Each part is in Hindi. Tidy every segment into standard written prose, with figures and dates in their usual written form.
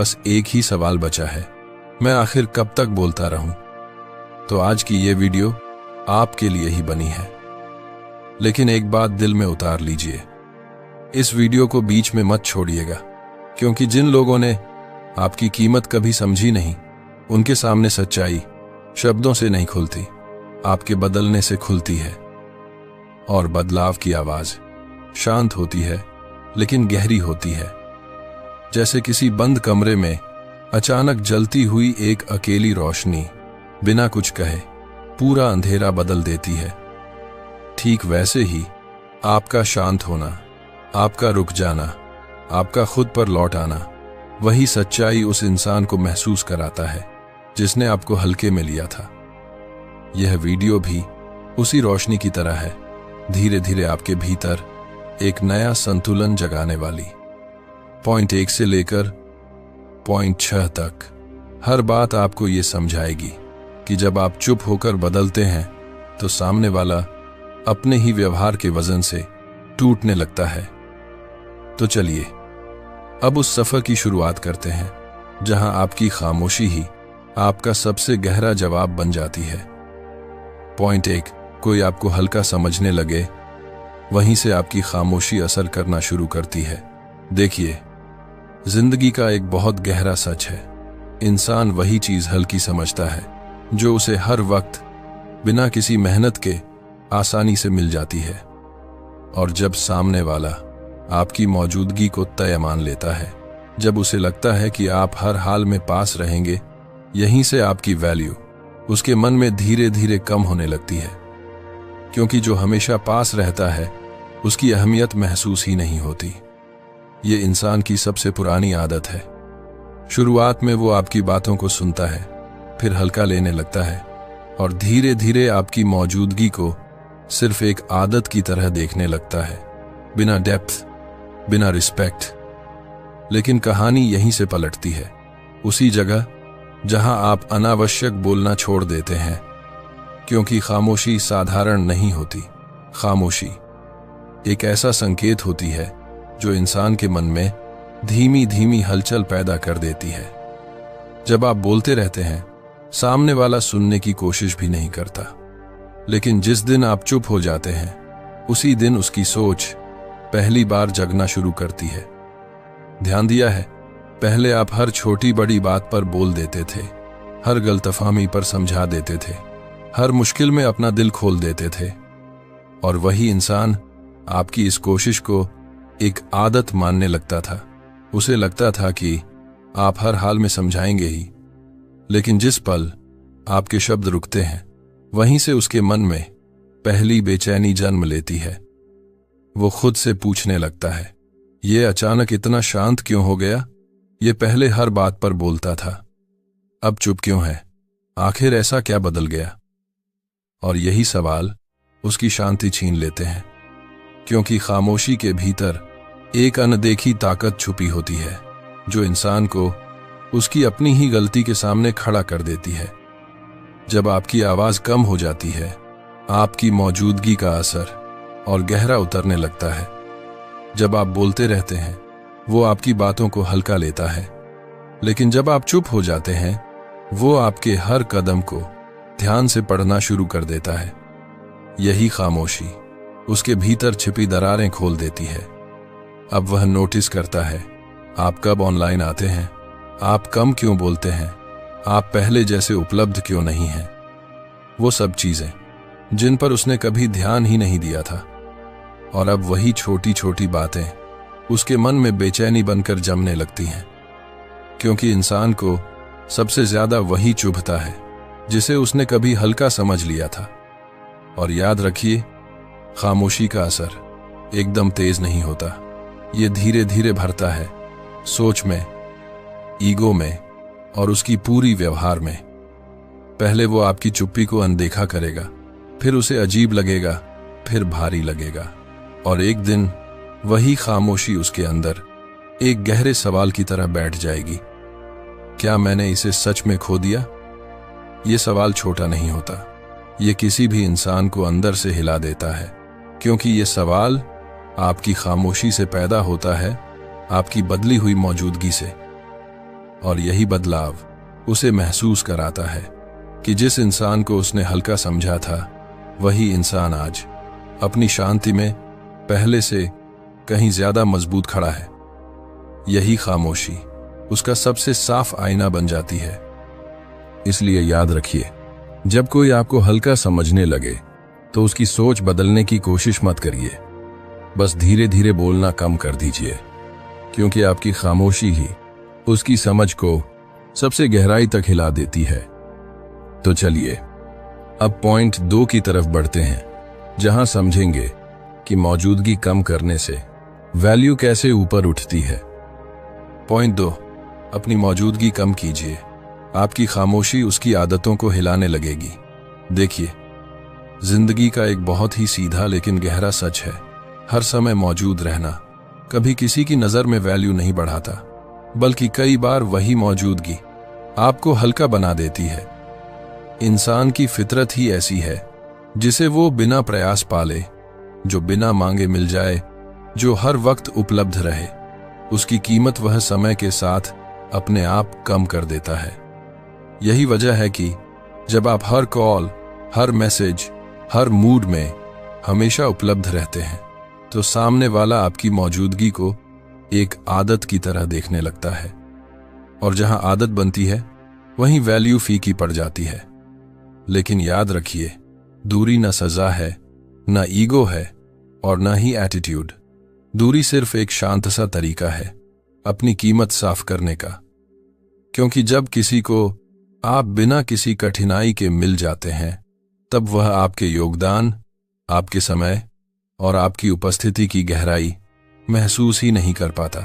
बस एक ही सवाल बचा है, मैं आखिर कब तक बोलता रहूं? तो आज की ये वीडियो आपके लिए ही बनी है। लेकिन एक बात दिल में उतार लीजिए, इस वीडियो को बीच में मत छोड़िएगा, क्योंकि जिन लोगों ने आपकी कीमत कभी समझी नहीं, उनके सामने सच्चाई शब्दों से नहीं खुलती, आपके बदलने से खुलती है। और बदलाव की आवाज शांत होती है, लेकिन गहरी होती है। जैसे किसी बंद कमरे में अचानक जलती हुई एक अकेली रोशनी बिना कुछ कहे पूरा अंधेरा बदल देती है। ठीक वैसे ही आपका शांत होना, आपका रुक जाना, आपका खुद पर लौट आना, वही सच्चाई उस इंसान को महसूस कराता है जिसने आपको हल्के में लिया था। यह वीडियो भी उसी रोशनी की तरह है, धीरे धीरे आपके भीतर एक नया संतुलन जगाने वाली। पॉइंट 1 से लेकर पॉइंट 6 तक हर बात आपको ये समझाएगी कि जब आप चुप होकर बदलते हैं तो सामने वाला अपने ही व्यवहार के वजन से टूटने लगता है। तो चलिए अब उस सफर की शुरुआत करते हैं जहां आपकी खामोशी ही आपका सबसे गहरा जवाब बन जाती है। पॉइंट 1, कोई आपको हल्का समझने लगे, वहीं से आपकी खामोशी असर करना शुरू करती है। देखिए, जिंदगी का एक बहुत गहरा सच है, इंसान वही चीज हल्की समझता है जो उसे हर वक्त बिना किसी मेहनत के आसानी से मिल जाती है। और जब सामने वाला आपकी मौजूदगी को तय मान लेता है, जब उसे लगता है कि आप हर हाल में पास रहेंगे, यहीं से आपकी वैल्यू उसके मन में धीरे धीरे कम होने लगती है। क्योंकि जो हमेशा पास रहता है उसकी अहमियत महसूस ही नहीं होती। ये इंसान की सबसे पुरानी आदत है। शुरुआत में वो आपकी बातों को सुनता है, फिर हल्का लेने लगता है और धीरे धीरे आपकी मौजूदगी को सिर्फ एक आदत की तरह देखने लगता है, बिना डेप्थ, बिना रिस्पेक्ट। लेकिन कहानी यहीं से पलटती है, उसी जगह जहां आप अनावश्यक बोलना छोड़ देते हैं। क्योंकि खामोशी साधारण नहीं होती। खामोशी एक ऐसा संकेत होती है जो इंसान के मन में धीमी धीमी हलचल पैदा कर देती है। जब आप बोलते रहते हैं, सामने वाला सुनने की कोशिश भी नहीं करता। लेकिन जिस दिन आप चुप हो जाते हैं, उसी दिन उसकी सोच पहली बार जगना शुरू करती है। ध्यान दिया है, पहले आप हर छोटी बड़ी बात पर बोल देते थे, हर गलतफहमी पर समझा देते थे, हर मुश्किल में अपना दिल खोल देते थे। और वही इंसान आपकी इस कोशिश को एक आदत मानने लगता था। उसे लगता था कि आप हर हाल में समझाएंगे ही। लेकिन जिस पल आपके शब्द रुकते हैं, वहीं से उसके मन में पहली बेचैनी जन्म लेती है। वो खुद से पूछने लगता है, ये अचानक इतना शांत क्यों हो गया? ये पहले हर बात पर बोलता था, अब चुप क्यों है? आखिर ऐसा क्या बदल गया? और यही सवाल उसकी शांति छीन लेते हैं। क्योंकि खामोशी के भीतर एक अनदेखी ताकत छुपी होती है जो इंसान को उसकी अपनी ही गलती के सामने खड़ा कर देती है। जब आपकी आवाज कम हो जाती है, आपकी मौजूदगी का असर और गहरा उतरने लगता है। जब आप बोलते रहते हैं, वो आपकी बातों को हल्का लेता है। लेकिन जब आप चुप हो जाते हैं, वो आपके हर कदम को ध्यान से पढ़ना शुरू कर देता है। यही खामोशी उसके भीतर छिपी दरारें खोल देती है। अब वह नोटिस करता है, आप कब ऑनलाइन आते हैं, आप कम क्यों बोलते हैं, आप पहले जैसे उपलब्ध क्यों नहीं हैं। वो सब चीजें जिन पर उसने कभी ध्यान ही नहीं दिया था। और अब वही छोटी छोटी बातें उसके मन में बेचैनी बनकर जमने लगती हैं। क्योंकि इंसान को सबसे ज्यादा वही चुभता है जिसे उसने कभी हल्का समझ लिया था। और याद रखिए, खामोशी का असर एकदम तेज नहीं होता, ये धीरे धीरे भरता है सोच में, ईगो में और उसकी पूरी व्यवहार में। पहले वो आपकी चुप्पी को अनदेखा करेगा, फिर उसे अजीब लगेगा, फिर भारी लगेगा। और एक दिन वही खामोशी उसके अंदर एक गहरे सवाल की तरह बैठ जाएगी, क्या मैंने इसे सच में खो दिया? ये सवाल छोटा नहीं होता, ये किसी भी इंसान को अंदर से हिला देता है। क्योंकि ये सवाल आपकी खामोशी से पैदा होता है, आपकी बदली हुई मौजूदगी से। और यही बदलाव उसे महसूस कराता है कि जिस इंसान को उसने हल्का समझा था, वही इंसान आज अपनी शांति में पहले से कहीं ज्यादा मजबूत खड़ा है। यही खामोशी उसका सबसे साफ आईना बन जाती है। इसलिए याद रखिए, जब कोई आपको हल्का समझने लगे तो उसकी सोच बदलने की कोशिश मत करिए। बस धीरे धीरे बोलना कम कर दीजिए, क्योंकि आपकी खामोशी ही उसकी समझ को सबसे गहराई तक हिला देती है। तो चलिए अब पॉइंट 2 की तरफ बढ़ते हैं, जहां समझेंगे कि मौजूदगी कम करने से वैल्यू कैसे ऊपर उठती है। पॉइंट 2, अपनी मौजूदगी कम कीजिए। आपकी खामोशी उसकी आदतों को हिलाने लगेगी। देखिए, जिंदगी का एक बहुत ही सीधा लेकिन गहरा सच है, हर समय मौजूद रहना कभी किसी की नजर में वैल्यू नहीं बढ़ाता, बल्कि कई बार वही मौजूदगी आपको हल्का बना देती है। इंसान की फितरत ही ऐसी है, जिसे वो बिना प्रयास पाले, जो बिना मांगे मिल जाए, जो हर वक्त उपलब्ध रहे, उसकी कीमत वह समय के साथ अपने आप कम कर देता है। यही वजह है कि जब आप हर कॉल, हर मैसेज, हर मूड में हमेशा उपलब्ध रहते हैं, तो सामने वाला आपकी मौजूदगी को एक आदत की तरह देखने लगता है। और जहां आदत बनती है, वहीं वैल्यू फीकी पड़ जाती है। लेकिन याद रखिए, दूरी न सजा है, न ईगो है, और न ही एटीट्यूड। दूरी सिर्फ एक शांत सा तरीका है अपनी कीमत साफ करने का। क्योंकि जब किसी को आप बिना किसी कठिनाई के मिल जाते हैं, तब वह आपके योगदान, आपके समय और आपकी उपस्थिति की गहराई महसूस ही नहीं कर पाता।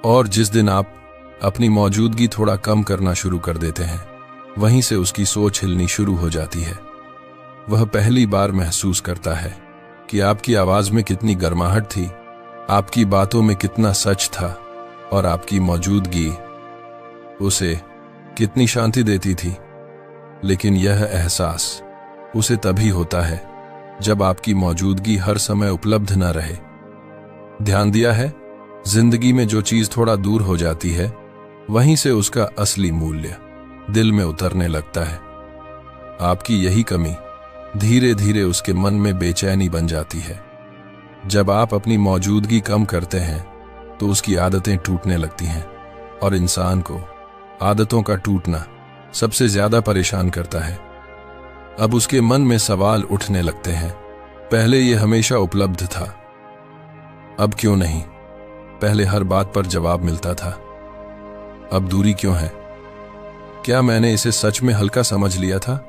और जिस दिन आप अपनी मौजूदगी थोड़ा कम करना शुरू कर देते हैं, वहीं से उसकी सोच हिलनी शुरू हो जाती है। वह पहली बार महसूस करता है कि आपकी आवाज में कितनी गर्माहट थी, आपकी बातों में कितना सच था, और आपकी मौजूदगी उसे कितनी शांति देती थी। लेकिन यह एहसास उसे तभी होता है जब आपकी मौजूदगी हर समय उपलब्ध न रहे। ध्यान दिया है, जिंदगी में जो चीज थोड़ा दूर हो जाती है, वहीं से उसका असली मूल्य दिल में उतरने लगता है। आपकी यही कमी धीरे धीरे उसके मन में बेचैनी बन जाती है। जब आप अपनी मौजूदगी कम करते हैं, तो उसकी आदतें टूटने लगती हैं, और इंसान को आदतों का टूटना सबसे ज्यादा परेशान करता है। अब उसके मन में सवाल उठने लगते हैं, पहले ये हमेशा उपलब्ध था, अब क्यों नहीं? पहले हर बात पर जवाब मिलता था, अब दूरी क्यों है? क्या मैंने इसे सच में हल्का समझ लिया था?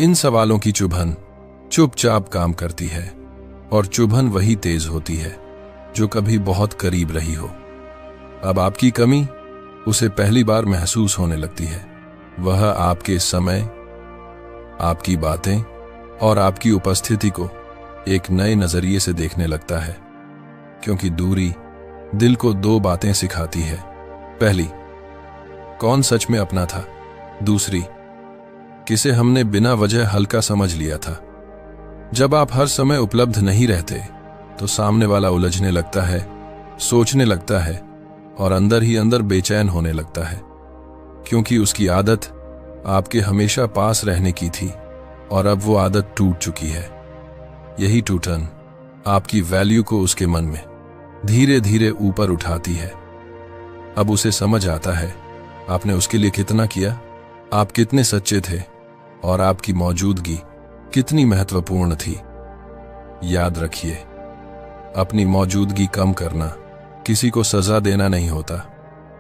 इन सवालों की चुभन चुपचाप काम करती है, और चुभन वही तेज होती है जो कभी बहुत करीब रही हो। अब आपकी कमी उसे पहली बार महसूस होने लगती है। वह आपके समय, आपकी बातें और आपकी उपस्थिति को एक नए नजरिए से देखने लगता है। क्योंकि दूरी दिल को 2 बातें सिखाती है। पहली, कौन सच में अपना था। दूसरी, किसे हमने बिना वजह हल्का समझ लिया था। जब आप हर समय उपलब्ध नहीं रहते, तो सामने वाला उलझने लगता है, सोचने लगता है, और अंदर ही अंदर बेचैन होने लगता है। क्योंकि उसकी आदत आपके हमेशा पास रहने की थी, और अब वो आदत टूट चुकी है। यही टूटन आपकी वैल्यू को उसके मन में धीरे धीरे ऊपर उठाती है। अब उसे समझ आता है आपने उसके लिए कितना किया, आप कितने सच्चे थे, और आपकी मौजूदगी कितनी महत्वपूर्ण थी। याद रखिए, अपनी मौजूदगी कम करना किसी को सजा देना नहीं होता।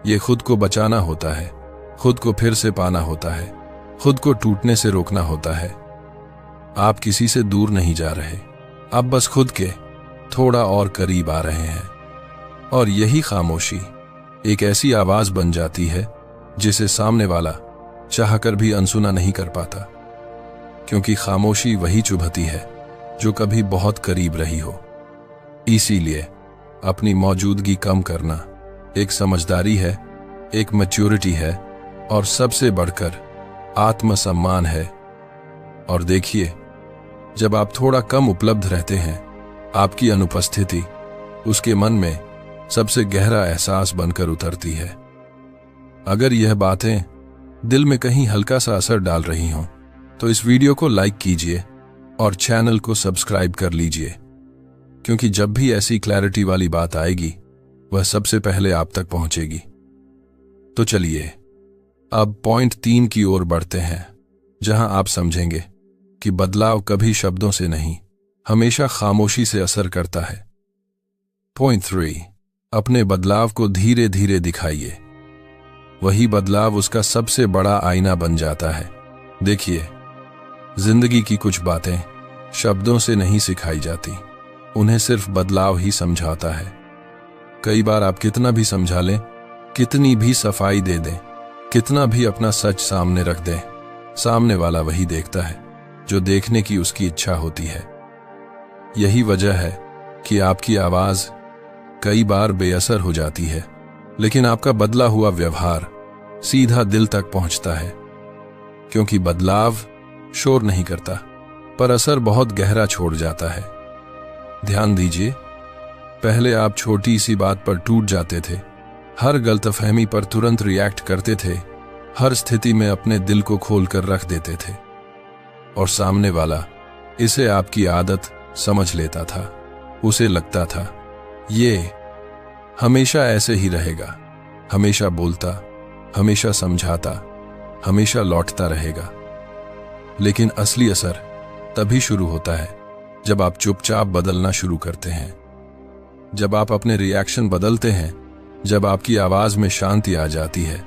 ये खुद को बचाना होता है, खुद को फिर से पाना होता है, खुद को टूटने से रोकना होता है। आप किसी से दूर नहीं जा रहे, आप बस खुद के थोड़ा और करीब आ रहे हैं। और यही खामोशी एक ऐसी आवाज बन जाती है जिसे सामने वाला चाहकर भी अनसुना नहीं कर पाता। क्योंकि खामोशी वही चुभती है जो कभी बहुत करीब रही हो। इसीलिए अपनी मौजूदगी कम करना एक समझदारी है, एक मैच्योरिटी है, और सबसे बढ़कर आत्मसम्मान है। और देखिए, जब आप थोड़ा कम उपलब्ध रहते हैं, आपकी अनुपस्थिति उसके मन में सबसे गहरा एहसास बनकर उतरती है। अगर यह बातें दिल में कहीं हल्का सा असर डाल रही हों तो इस वीडियो को लाइक कीजिए और चैनल को सब्सक्राइब कर लीजिए, क्योंकि जब भी ऐसी क्लैरिटी वाली बात आएगी वह सबसे पहले आप तक पहुंचेगी। तो चलिए अब पॉइंट 3 की ओर बढ़ते हैं, जहां आप समझेंगे कि बदलाव कभी शब्दों से नहीं, हमेशा खामोशी से असर करता है। पॉइंट 3, अपने बदलाव को धीरे धीरे दिखाइए। वही बदलाव उसका सबसे बड़ा आईना बन जाता है। देखिए, जिंदगी की कुछ बातें शब्दों से नहीं सिखाई जाती, उन्हें सिर्फ बदलाव ही समझाता है। कई बार आप कितना भी समझा लें, कितनी भी सफाई दे दें, कितना भी अपना सच सामने रख दें, सामने वाला वही देखता है जो देखने की उसकी इच्छा होती है। यही वजह है कि आपकी आवाज कई बार बेअसर हो जाती है, लेकिन आपका बदला हुआ व्यवहार सीधा दिल तक पहुंचता है, क्योंकि बदलाव शोर नहीं करता पर असर बहुत गहरा छोड़ जाता है। ध्यान दीजिए, पहले आप छोटी सी बात पर टूट जाते थे, हर गलतफहमी पर तुरंत रिएक्ट करते थे, हर स्थिति में अपने दिल को खोलकर रख देते थे, और सामने वाला इसे आपकी आदत समझ लेता था। उसे लगता था ये हमेशा ऐसे ही रहेगा, हमेशा बोलता, हमेशा समझाता, हमेशा लौटता रहेगा। लेकिन असली असर तभी शुरू होता है जब आप चुपचाप बदलना शुरू करते हैं, जब आप अपने रिएक्शन बदलते हैं, जब आपकी आवाज में शांति आ जाती है,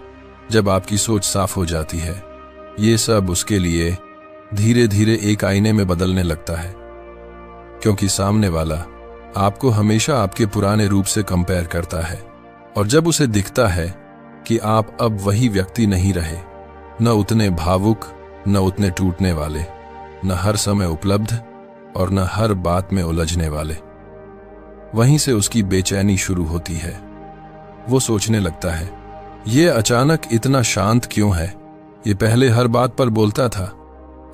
जब आपकी सोच साफ हो जाती है। ये सब उसके लिए धीरे धीरे एक आईने में बदलने लगता है, क्योंकि सामने वाला आपको हमेशा आपके पुराने रूप से कंपेयर करता है, और जब उसे दिखता है कि आप अब वही व्यक्ति नहीं रहे, न उतने भावुक, न उतने टूटने वाले, न हर समय उपलब्ध और न हर बात में उलझने वाले, वहीं से उसकी बेचैनी शुरू होती है। वो सोचने लगता है, ये अचानक इतना शांत क्यों है? ये पहले हर बात पर बोलता था,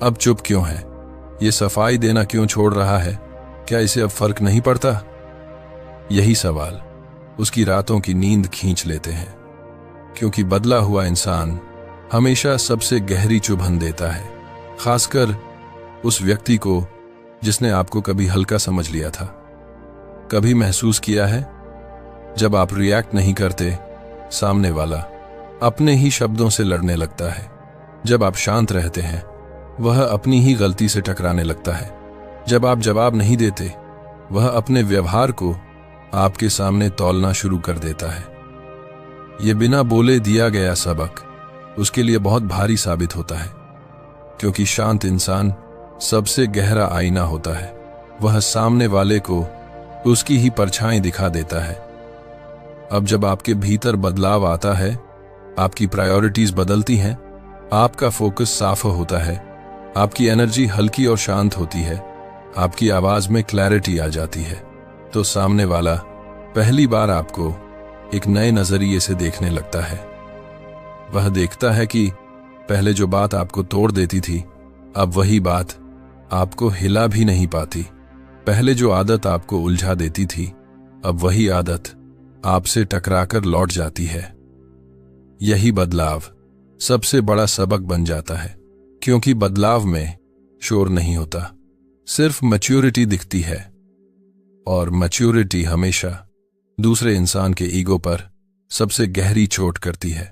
अब चुप क्यों है? ये सफाई देना क्यों छोड़ रहा है? क्या इसे अब फर्क नहीं पड़ता? यही सवाल उसकी रातों की नींद खींच लेते हैं, क्योंकि बदला हुआ इंसान हमेशा सबसे गहरी चुभन देता है, खासकर उस व्यक्ति को जिसने आपको कभी हल्का समझ लिया था। कभी महसूस किया है, जब आप रिएक्ट नहीं करते, सामने वाला अपने ही शब्दों से लड़ने लगता है। जब आप शांत रहते हैं, वह अपनी ही गलती से टकराने लगता है। जब आप जवाब नहीं देते, वह अपने व्यवहार को आपके सामने तौलना शुरू कर देता है। यह बिना बोले दिया गया सबक उसके लिए बहुत भारी साबित होता है, क्योंकि शांत इंसान सबसे गहरा आईना होता है। वह सामने वाले को उसकी ही परछाई दिखा देता है। अब जब आपके भीतर बदलाव आता है, आपकी प्रायोरिटीज बदलती हैं, आपका फोकस साफ होता है, आपकी एनर्जी हल्की और शांत होती है, आपकी आवाज में क्लैरिटी आ जाती है, तो सामने वाला पहली बार आपको एक नए नजरिए से देखने लगता है। वह देखता है कि पहले जो बात आपको तोड़ देती थी, अब वही बात आपको हिला भी नहीं पाती। पहले जो आदत आपको उलझा देती थी, अब वही आदत आपसे टकराकर लौट जाती है। यही बदलाव सबसे बड़ा सबक बन जाता है, क्योंकि बदलाव में शोर नहीं होता, सिर्फ मैच्योरिटी दिखती है, और मैच्योरिटी हमेशा दूसरे इंसान के ईगो पर सबसे गहरी चोट करती है।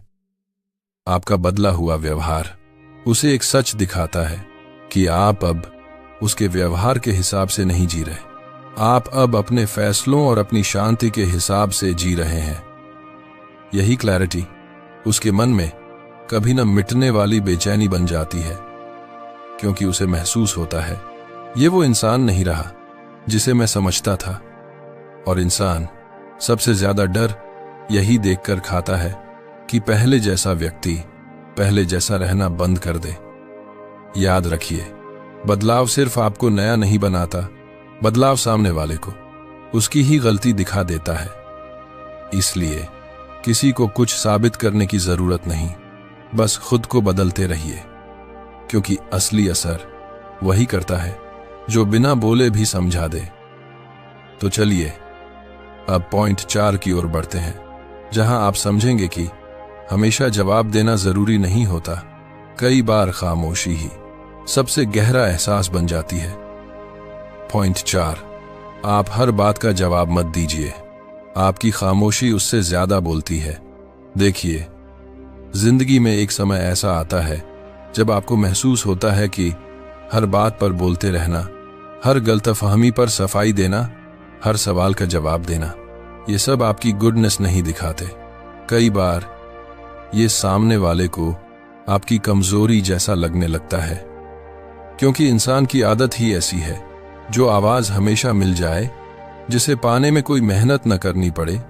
आपका बदला हुआ व्यवहार उसे एक सच दिखाता है कि आप अब उसके व्यवहार के हिसाब से नहीं जी रहे, आप अब अपने फैसलों और अपनी शांति के हिसाब से जी रहे हैं। यही क्लैरिटी उसके मन में कभी न मिटने वाली बेचैनी बन जाती है, क्योंकि उसे महसूस होता है ये वो इंसान नहीं रहा जिसे मैं समझता था। और इंसान सबसे ज्यादा डर यही देखकर खाता है कि पहले जैसा व्यक्ति पहले जैसा रहना बंद कर दे। याद रखिए, बदलाव सिर्फ आपको नया नहीं बनाता, बदलाव सामने वाले को उसकी ही गलती दिखा देता है। इसलिए किसी को कुछ साबित करने की जरूरत नहीं, बस खुद को बदलते रहिए, क्योंकि असली असर वही करता है जो बिना बोले भी समझा दे। तो चलिए अब पॉइंट 4 की ओर बढ़ते हैं, जहां आप समझेंगे कि हमेशा जवाब देना जरूरी नहीं होता। कई बार खामोशी ही सबसे गहरा एहसास बन जाती है। पॉइंट 4, आप हर बात का जवाब मत दीजिए। आपकी खामोशी उससे ज्यादा बोलती है। देखिए, जिंदगी में एक समय ऐसा आता है जब आपको महसूस होता है कि हर बात पर बोलते रहना, हर गलतफहमी पर सफाई देना, हर सवाल का जवाब देना, ये सब आपकी गुडनेस नहीं दिखाते। कई बार ये सामने वाले को आपकी कमजोरी जैसा लगने लगता है, क्योंकि इंसान की आदत ही ऐसी है। जो आवाज हमेशा मिल जाए, जिसे पाने में कोई मेहनत न करनी पड़े,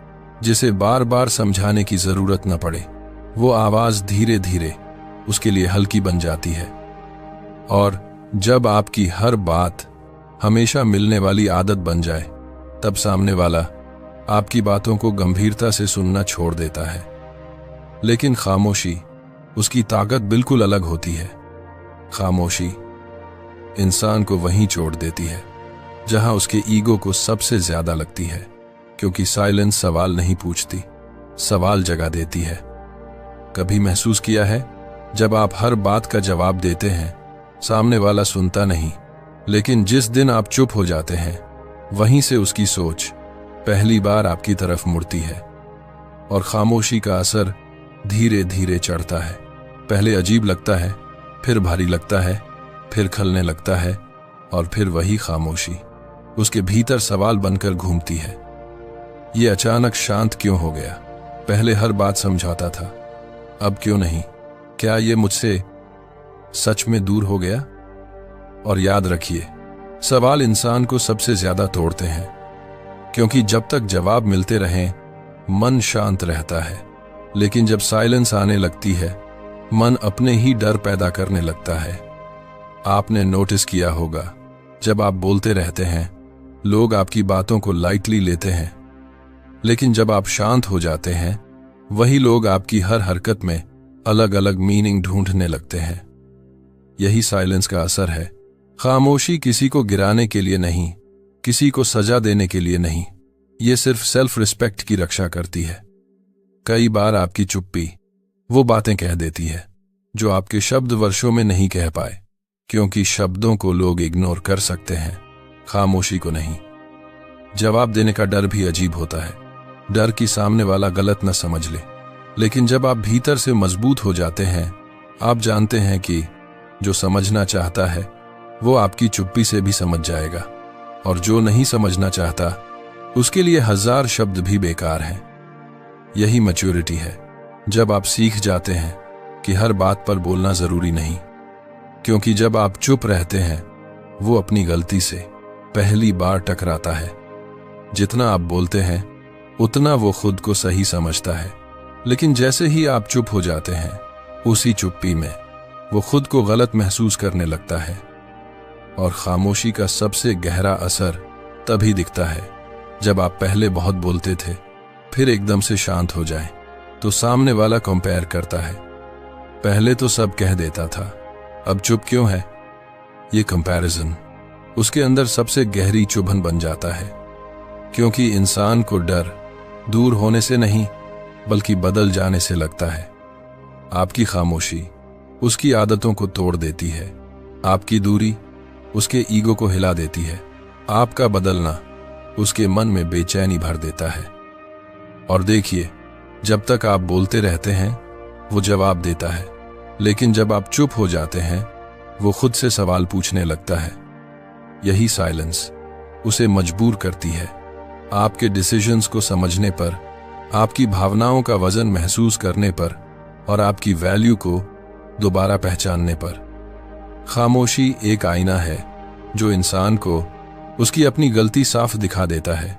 जिसे बार बार समझाने की जरूरत न पड़े, वो आवाज धीरे धीरे उसके लिए हल्की बन जाती है। और जब आपकी हर बात हमेशा मिलने वाली आदत बन जाए, तब सामने वाला आपकी बातों को गंभीरता से सुनना छोड़ देता है। लेकिन खामोशी, उसकी ताकत बिल्कुल अलग होती है। खामोशी इंसान को वहीं छोड़ देती है जहां उसके ईगो को सबसे ज्यादा लगती है, क्योंकि साइलेंस सवाल नहीं पूछती, सवाल जगा देती है। कभी महसूस किया है, जब आप हर बात का जवाब देते हैं, सामने वाला सुनता नहीं, लेकिन जिस दिन आप चुप हो जाते हैं, वहीं से उसकी सोच पहली बार आपकी तरफ मुड़ती है। और खामोशी का असर धीरे धीरे चढ़ता है। पहले अजीब लगता है, फिर भारी लगता है, फिर खलने लगता है, और फिर वही खामोशी उसके भीतर सवाल बनकर घूमती है। ये अचानक शांत क्यों हो गया? पहले हर बात समझाता था, अब क्यों नहीं? क्या ये मुझसे सच में दूर हो गया? और याद रखिए, सवाल इंसान को सबसे ज्यादा तोड़ते हैं, क्योंकि जब तक जवाब मिलते रहें, मन शांत रहता है। लेकिन जब साइलेंस आने लगती है, मन अपने ही डर पैदा करने लगता है। आपने नोटिस किया होगा, जब आप बोलते रहते हैं, लोग आपकी बातों को लाइटली लेते हैं, लेकिन जब आप शांत हो जाते हैं, वही लोग आपकी हर हरकत में अलग अलग मीनिंग ढूंढने लगते हैं। यही साइलेंस का असर है। खामोशी किसी को गिराने के लिए नहीं, किसी को सजा देने के लिए नहीं, ये सिर्फ सेल्फ रिस्पेक्ट की रक्षा करती है। कई बार आपकी चुप्पी वो बातें कह देती है जो आपके शब्द वर्षों में नहीं कह पाए, क्योंकि शब्दों को लोग इग्नोर कर सकते हैं, खामोशी को नहीं। जवाब देने का डर भी अजीब होता है, डर कि सामने वाला गलत न समझ ले। लेकिन जब आप भीतर से मजबूत हो जाते हैं, आप जानते हैं कि जो समझना चाहता है वो आपकी चुप्पी से भी समझ जाएगा, और जो नहीं समझना चाहता उसके लिए 1000 शब्द भी बेकार हैं। यही मैच्योरिटी है, जब आप सीख जाते हैं कि हर बात पर बोलना जरूरी नहीं, क्योंकि जब आप चुप रहते हैं, वो अपनी गलती से पहली बार टकराता है। जितना आप बोलते हैं, उतना वो खुद को सही समझता है, लेकिन जैसे ही आप चुप हो जाते हैं, उसी चुप्पी में वो खुद को गलत महसूस करने लगता है। और खामोशी का सबसे गहरा असर तभी दिखता है जब आप पहले बहुत बोलते थे, फिर एकदम से शांत हो जाएं, तो सामने वाला कंपेयर करता है, पहले तो सब कह देता था, अब चुप क्यों है? ये कंपैरिजन उसके अंदर सबसे गहरी चुभन बन जाता है, क्योंकि इंसान को डर दूर होने से नहीं, बल्कि बदल जाने से लगता है। आपकी खामोशी उसकी आदतों को तोड़ देती है, आपकी दूरी उसके ईगो को हिला देती है, आपका बदलना उसके मन में बेचैनी भर देता है। और देखिए, जब तक आप बोलते रहते हैं, वो जवाब देता है, लेकिन जब आप चुप हो जाते हैं, वो खुद से सवाल पूछने लगता है। यही साइलेंस उसे मजबूर करती है, आपके डिसीजंस को समझने पर, आपकी भावनाओं का वजन महसूस करने पर, और आपकी वैल्यू को दोबारा पहचानने पर। खामोशी एक आईना है जो इंसान को उसकी अपनी गलती साफ दिखा देता है,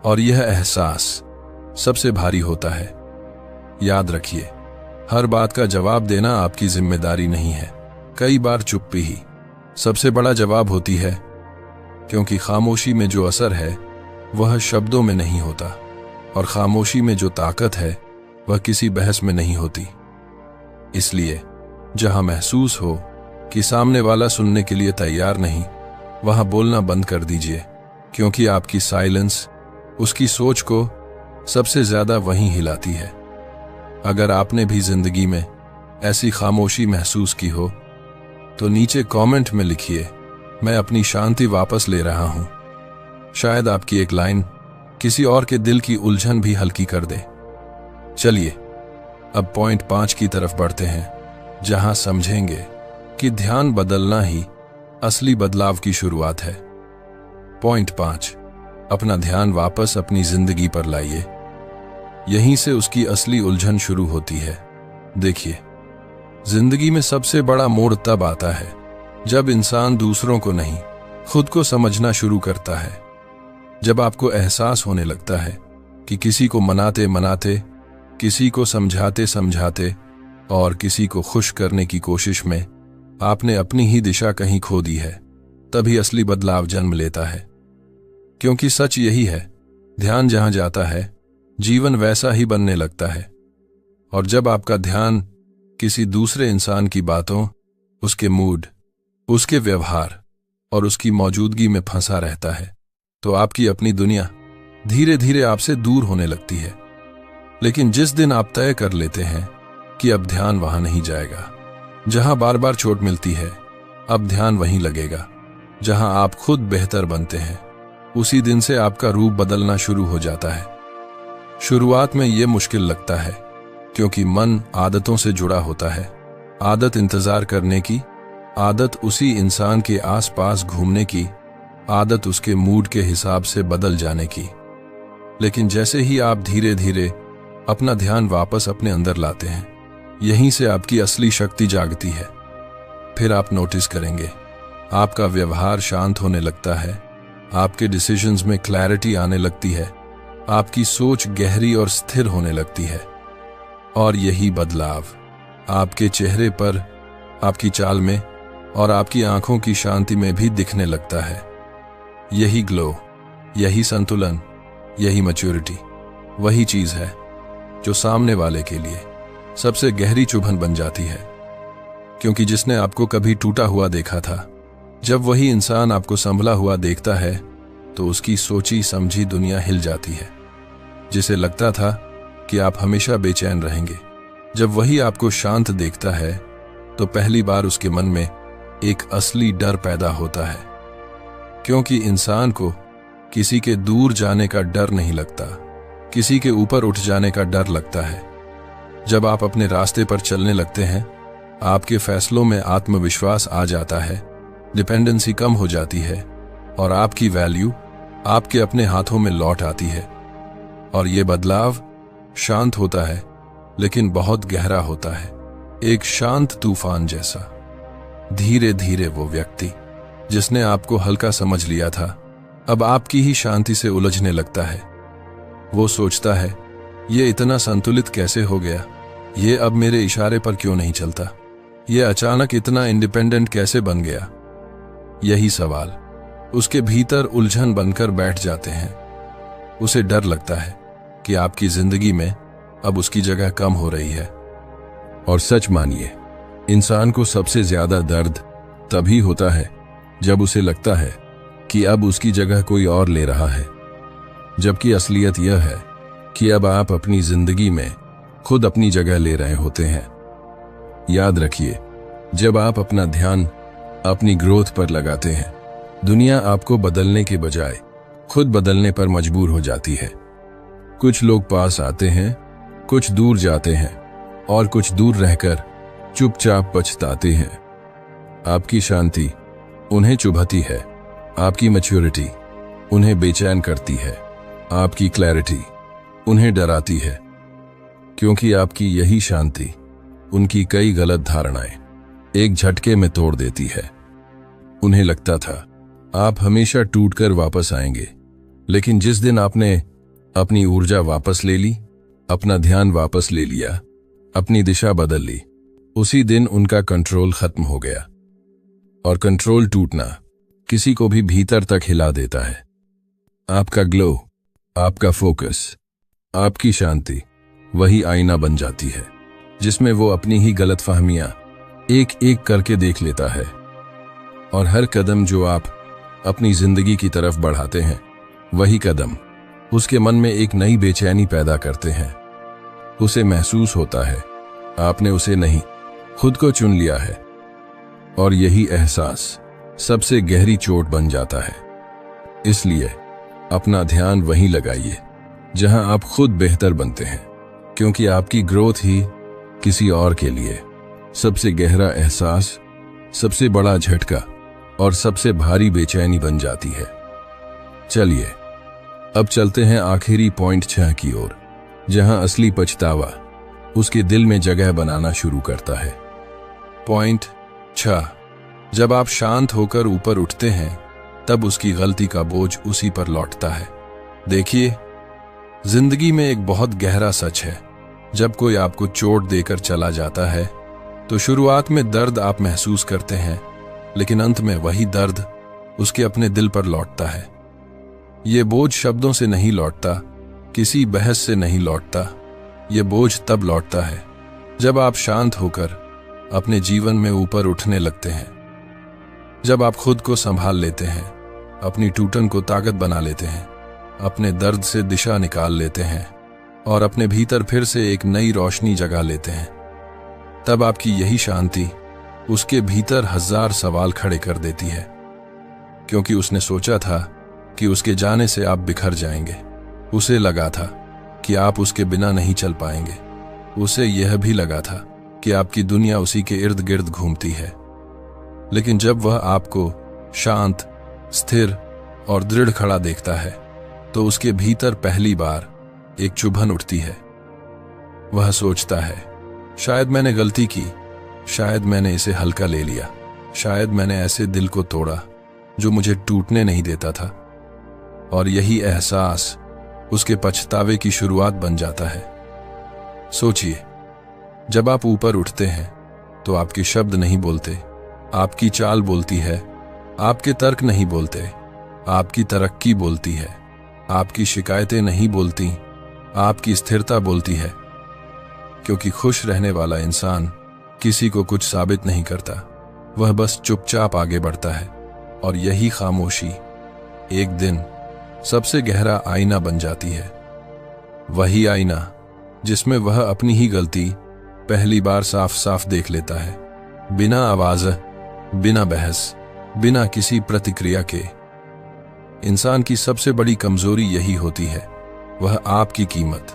और यह एहसास सबसे भारी होता है। याद रखिए, हर बात का जवाब देना आपकी जिम्मेदारी नहीं है। कई बार चुप्पी ही सबसे बड़ा जवाब होती है, क्योंकि खामोशी में जो असर है वह शब्दों में नहीं होता, और खामोशी में जो ताकत है वह किसी बहस में नहीं होती। इसलिए जहां महसूस हो कि सामने वाला सुनने के लिए तैयार नहीं, वहां बोलना बंद कर दीजिए, क्योंकि आपकी साइलेंस उसकी सोच को सबसे ज्यादा वहीं हिलाती है। अगर आपने भी जिंदगी में ऐसी खामोशी महसूस की हो तो नीचे कमेंट में लिखिए, मैं अपनी शांति वापस ले रहा हूं। शायद आपकी एक लाइन किसी और के दिल की उलझन भी हल्की कर दे। चलिए अब पॉइंट 5 की तरफ बढ़ते हैं, जहां समझेंगे कि ध्यान बदलना ही असली बदलाव की शुरुआत है। पॉइंट 5, अपना ध्यान वापस अपनी जिंदगी पर लाइए। यहीं से उसकी असली उलझन शुरू होती है। देखिए, जिंदगी में सबसे बड़ा मोड़ तब आता है जब इंसान दूसरों को नहीं, खुद को समझना शुरू करता है। जब आपको एहसास होने लगता है कि किसी को मनाते मनाते, किसी को समझाते समझाते और किसी को खुश करने की कोशिश में आपने अपनी ही दिशा कहीं खो दी है, तभी असली बदलाव जन्म लेता है। क्योंकि सच यही है, ध्यान जहां जाता है जीवन वैसा ही बनने लगता है। और जब आपका ध्यान किसी दूसरे इंसान की बातों, उसके मूड, उसके व्यवहार और उसकी मौजूदगी में फंसा रहता है, तो आपकी अपनी दुनिया धीरे धीरे आपसे दूर होने लगती है। लेकिन जिस दिन आप तय कर लेते हैं कि अब ध्यान वहां नहीं जाएगा जहां बार बार चोट मिलती है, अब ध्यान वहीं लगेगा जहां आप खुद बेहतर बनते हैं, उसी दिन से आपका रूप बदलना शुरू हो जाता है। शुरुआत में यह मुश्किल लगता है क्योंकि मन आदतों से जुड़ा होता है। आदत इंतजार करने की, आदत उसी इंसान के आसपास घूमने की, आदत उसके मूड के हिसाब से बदल जाने की। लेकिन जैसे ही आप धीरे धीरे अपना ध्यान वापस अपने अंदर लाते हैं, यहीं से आपकी असली शक्ति जागती है। फिर आप नोटिस करेंगे आपका व्यवहार शांत होने लगता है, आपके डिसीजंस में क्लैरिटी आने लगती है, आपकी सोच गहरी और स्थिर होने लगती है। और यही बदलाव आपके चेहरे पर, आपकी चाल में और आपकी आंखों की शांति में भी दिखने लगता है। यही ग्लो, यही संतुलन, यही मैच्योरिटी वही चीज है जो सामने वाले के लिए सबसे गहरी चुभन बन जाती है। क्योंकि जिसने आपको कभी टूटा हुआ देखा था, जब वही इंसान आपको संभला हुआ देखता है तो उसकी सोची समझी दुनिया हिल जाती है। जिसे लगता था कि आप हमेशा बेचैन रहेंगे, जब वही आपको शांत देखता है तो पहली बार उसके मन में एक असली डर पैदा होता है। क्योंकि इंसान को किसी के दूर जाने का डर नहीं लगता, किसी के ऊपर उठ जाने का डर लगता है। जब आप अपने रास्ते पर चलने लगते हैं, आपके फैसलों में आत्मविश्वास आ जाता है, डिपेंडेंसी कम हो जाती है और आपकी वैल्यू आपके अपने हाथों में लौट आती है। और ये बदलाव शांत होता है लेकिन बहुत गहरा होता है, एक शांत तूफान जैसा। धीरे धीरे वो व्यक्ति जिसने आपको हल्का समझ लिया था, अब आपकी ही शांति से उलझने लगता है। वो सोचता है, ये इतना संतुलित कैसे हो गया, ये अब मेरे इशारे पर क्यों नहीं चलता, ये अचानक इतना इंडिपेंडेंट कैसे बन गया। यही सवाल उसके भीतर उलझन बनकर बैठ जाते हैं। उसे डर लगता है कि आपकी जिंदगी में अब उसकी जगह कम हो रही है। और सच मानिए, इंसान को सबसे ज्यादा दर्द तभी होता है जब उसे लगता है कि अब उसकी जगह कोई और ले रहा है, जबकि असलियत यह है कि अब आप अपनी जिंदगी में खुद अपनी जगह ले रहे होते हैं। याद रखिए, जब आप अपना ध्यान अपनी ग्रोथ पर लगाते हैं, दुनिया आपको बदलने के बजाय खुद बदलने पर मजबूर हो जाती है। कुछ लोग पास आते हैं, कुछ दूर जाते हैं और कुछ दूर रहकर चुपचाप पछताते हैं। आपकी शांति उन्हें चुभती है, आपकी मैच्योरिटी उन्हें बेचैन करती है, आपकी क्लैरिटी उन्हें डराती है। क्योंकि आपकी यही शांति उनकी कई गलत धारणाएं एक झटके में तोड़ देती है। उन्हें लगता था आप हमेशा टूटकर वापस आएंगे, लेकिन जिस दिन आपने अपनी ऊर्जा वापस ले ली, अपना ध्यान वापस ले लिया, अपनी दिशा बदल ली, उसी दिन उनका कंट्रोल खत्म हो गया। और कंट्रोल टूटना किसी को भी भीतर तक हिला देता है। आपका ग्लो, आपका फोकस, आपकी शांति वही आईना बन जाती है जिसमें वो अपनी ही गलतफहमियां एक एक करके देख लेता है। और हर कदम जो आप अपनी जिंदगी की तरफ बढ़ाते हैं, वही कदम उसके मन में एक नई बेचैनी पैदा करते हैं। उसे महसूस होता है आपने उसे नहीं, खुद को चुन लिया है। और यही एहसास सबसे गहरी चोट बन जाता है। इसलिए अपना ध्यान वहीं लगाइए जहां आप खुद बेहतर बनते हैं, क्योंकि आपकी ग्रोथ ही किसी और के लिए सबसे गहरा एहसास, सबसे बड़ा झटका और सबसे भारी बेचैनी बन जाती है। चलिए अब चलते हैं आखिरी पॉइंट 6 की ओर, जहां असली पछतावा उसके दिल में जगह बनाना शुरू करता है। पॉइंट 6, जब आप शांत होकर ऊपर उठते हैं तब उसकी गलती का बोझ उसी पर लौटता है। देखिए, जिंदगी में एक बहुत गहरा सच है, जब कोई आपको चोट देकर चला जाता है तो शुरुआत में दर्द आप महसूस करते हैं, लेकिन अंत में वही दर्द उसके अपने दिल पर लौटता है। ये बोझ शब्दों से नहीं लौटता, किसी बहस से नहीं लौटता। ये बोझ तब लौटता है जब आप शांत होकर अपने जीवन में ऊपर उठने लगते हैं, जब आप खुद को संभाल लेते हैं, अपनी टूटन को ताकत बना लेते हैं, अपने दर्द से दिशा निकाल लेते हैं और अपने भीतर फिर से एक नई रोशनी जगा लेते हैं। तब आपकी यही शांति उसके भीतर 1000 सवाल खड़े कर देती है, क्योंकि उसने सोचा था कि उसके जाने से आप बिखर जाएंगे। उसे लगा था कि आप उसके बिना नहीं चल पाएंगे। उसे यह भी लगा था कि आपकी दुनिया उसी के इर्द गिर्द घूमती है। लेकिन जब वह आपको शांत, स्थिर और दृढ़ खड़ा देखता है तो उसके भीतर पहली बार एक चुभन उठती है। वह सोचता है, शायद मैंने गलती की, शायद मैंने इसे हल्का ले लिया, शायद मैंने ऐसे दिल को तोड़ा जो मुझे टूटने नहीं देता था। और यही एहसास उसके पछतावे की शुरुआत बन जाता है। सोचिए, जब आप ऊपर उठते हैं तो आपके शब्द नहीं बोलते, आपकी चाल बोलती है। आपके तर्क नहीं बोलते, आपकी तरक्की बोलती है। आपकी शिकायतें नहीं बोलती, आपकी स्थिरता बोलती है। क्योंकि खुश रहने वाला इंसान किसी को कुछ साबित नहीं करता, वह बस चुपचाप आगे बढ़ता है। और यही खामोशी एक दिन सबसे गहरा आईना बन जाती है। वही आईना जिसमें वह अपनी ही गलती पहली बार साफ साफ देख लेता है, बिना आवाज, बिना बहस, बिना किसी प्रतिक्रिया के। इंसान की सबसे बड़ी कमजोरी यही होती है, वह आपकी कीमत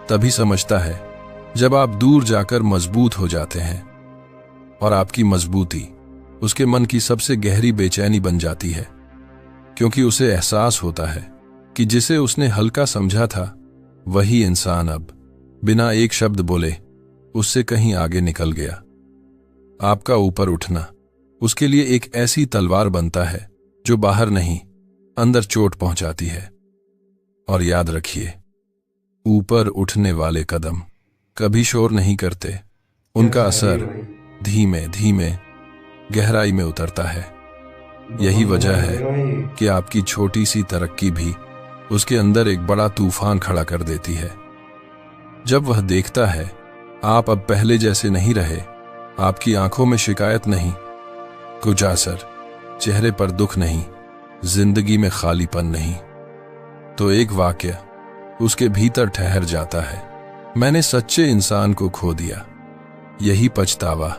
तभी समझता है जब आप दूर जाकर मजबूत हो जाते हैं। और आपकी मजबूती उसके मन की सबसे गहरी बेचैनी बन जाती है, क्योंकि उसे एहसास होता है कि जिसे उसने हल्का समझा था वही इंसान अब बिना एक शब्द बोले उससे कहीं आगे निकल गया। आपका ऊपर उठना उसके लिए एक ऐसी तलवार बनता है जो बाहर नहीं, अंदर चोट पहुंचाती है। और याद रखिए, ऊपर उठने वाले कदम कभी शोर नहीं करते, उनका असर धीमे धीमे गहराई में उतरता है। यही वजह है कि आपकी छोटी सी तरक्की भी उसके अंदर एक बड़ा तूफान खड़ा कर देती है। जब वह देखता है आप अब पहले जैसे नहीं रहे, आपकी आंखों में शिकायत नहीं, कुछ असर, चेहरे पर दुख नहीं, जिंदगी में खालीपन नहीं, तो एक वाकया उसके भीतर ठहर जाता है, मैंने सच्चे इंसान को खो दिया। यही पछतावा,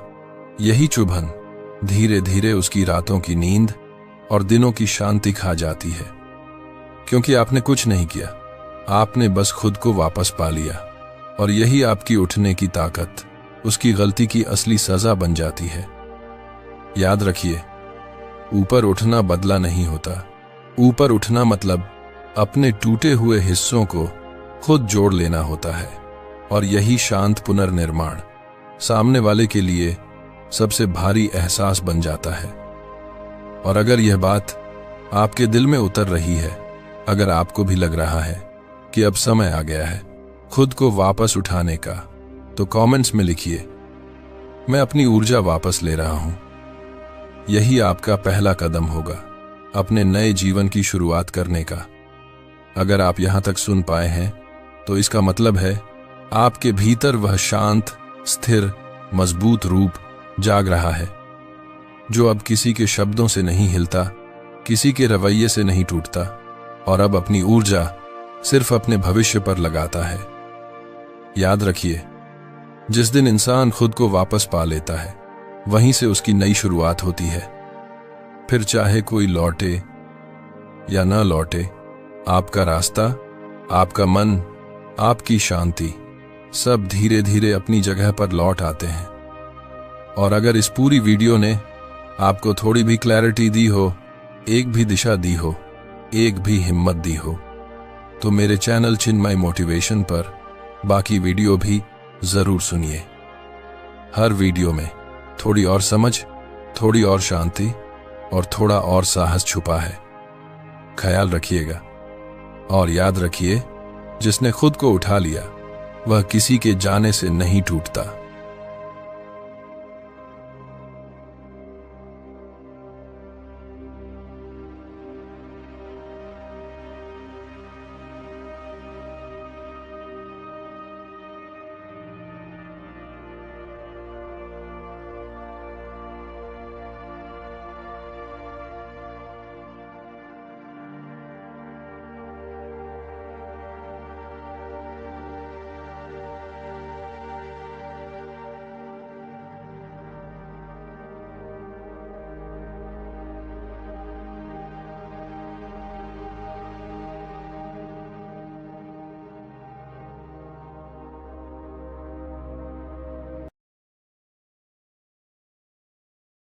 यही चुभन धीरे धीरे उसकी रातों की नींद और दिनों की शांति खा जाती है। क्योंकि आपने कुछ नहीं किया, आपने बस खुद को वापस पा लिया। और यही आपकी उठने की ताकत, उसकी गलती की असली सजा बन जाती है। याद रखिए, ऊपर उठना बदला नहीं होता। ऊपर उठना मतलब अपने टूटे हुए हिस्सों को खुद जोड़ लेना होता है। और यही शांत पुनर्निर्माण सामने वाले के लिए सबसे भारी एहसास बन जाता है। और अगर यह बात आपके दिल में उतर रही है, अगर आपको भी लग रहा है कि अब समय आ गया है खुद को वापस उठाने का, तो कमेंट्स में लिखिए, मैं अपनी ऊर्जा वापस ले रहा हूं। यही आपका पहला कदम होगा अपने नए जीवन की शुरुआत करने का। अगर आप यहां तक सुन पाए हैं तो इसका मतलब है आपके भीतर वह शांत, स्थिर, मजबूत रूप जाग रहा है, जो अब किसी के शब्दों से नहीं हिलता, किसी के रवैये से नहीं टूटता, और अब अपनी ऊर्जा सिर्फ अपने भविष्य पर लगाता है। याद रखिए, जिस दिन इंसान खुद को वापस पा लेता है, वहीं से उसकी नई शुरुआत होती है। फिर चाहे कोई लौटे या ना लौटे, आपका रास्ता, आपका मन, आपकी शांति, सब धीरे धीरे अपनी जगह पर लौट आते हैं। और अगर इस पूरी वीडियो ने आपको थोड़ी भी क्लैरिटी दी हो, एक भी दिशा दी हो, एक भी हिम्मत दी हो, तो मेरे चैनल चिन्मय मोटिवेशन पर बाकी वीडियो भी जरूर सुनिए। हर वीडियो में थोड़ी और समझ, थोड़ी और शांति और थोड़ा और साहस छुपा है। ख्याल रखिएगा और याद रखिए, जिसने खुद को उठा लिया, वह किसी के जाने से नहीं टूटता।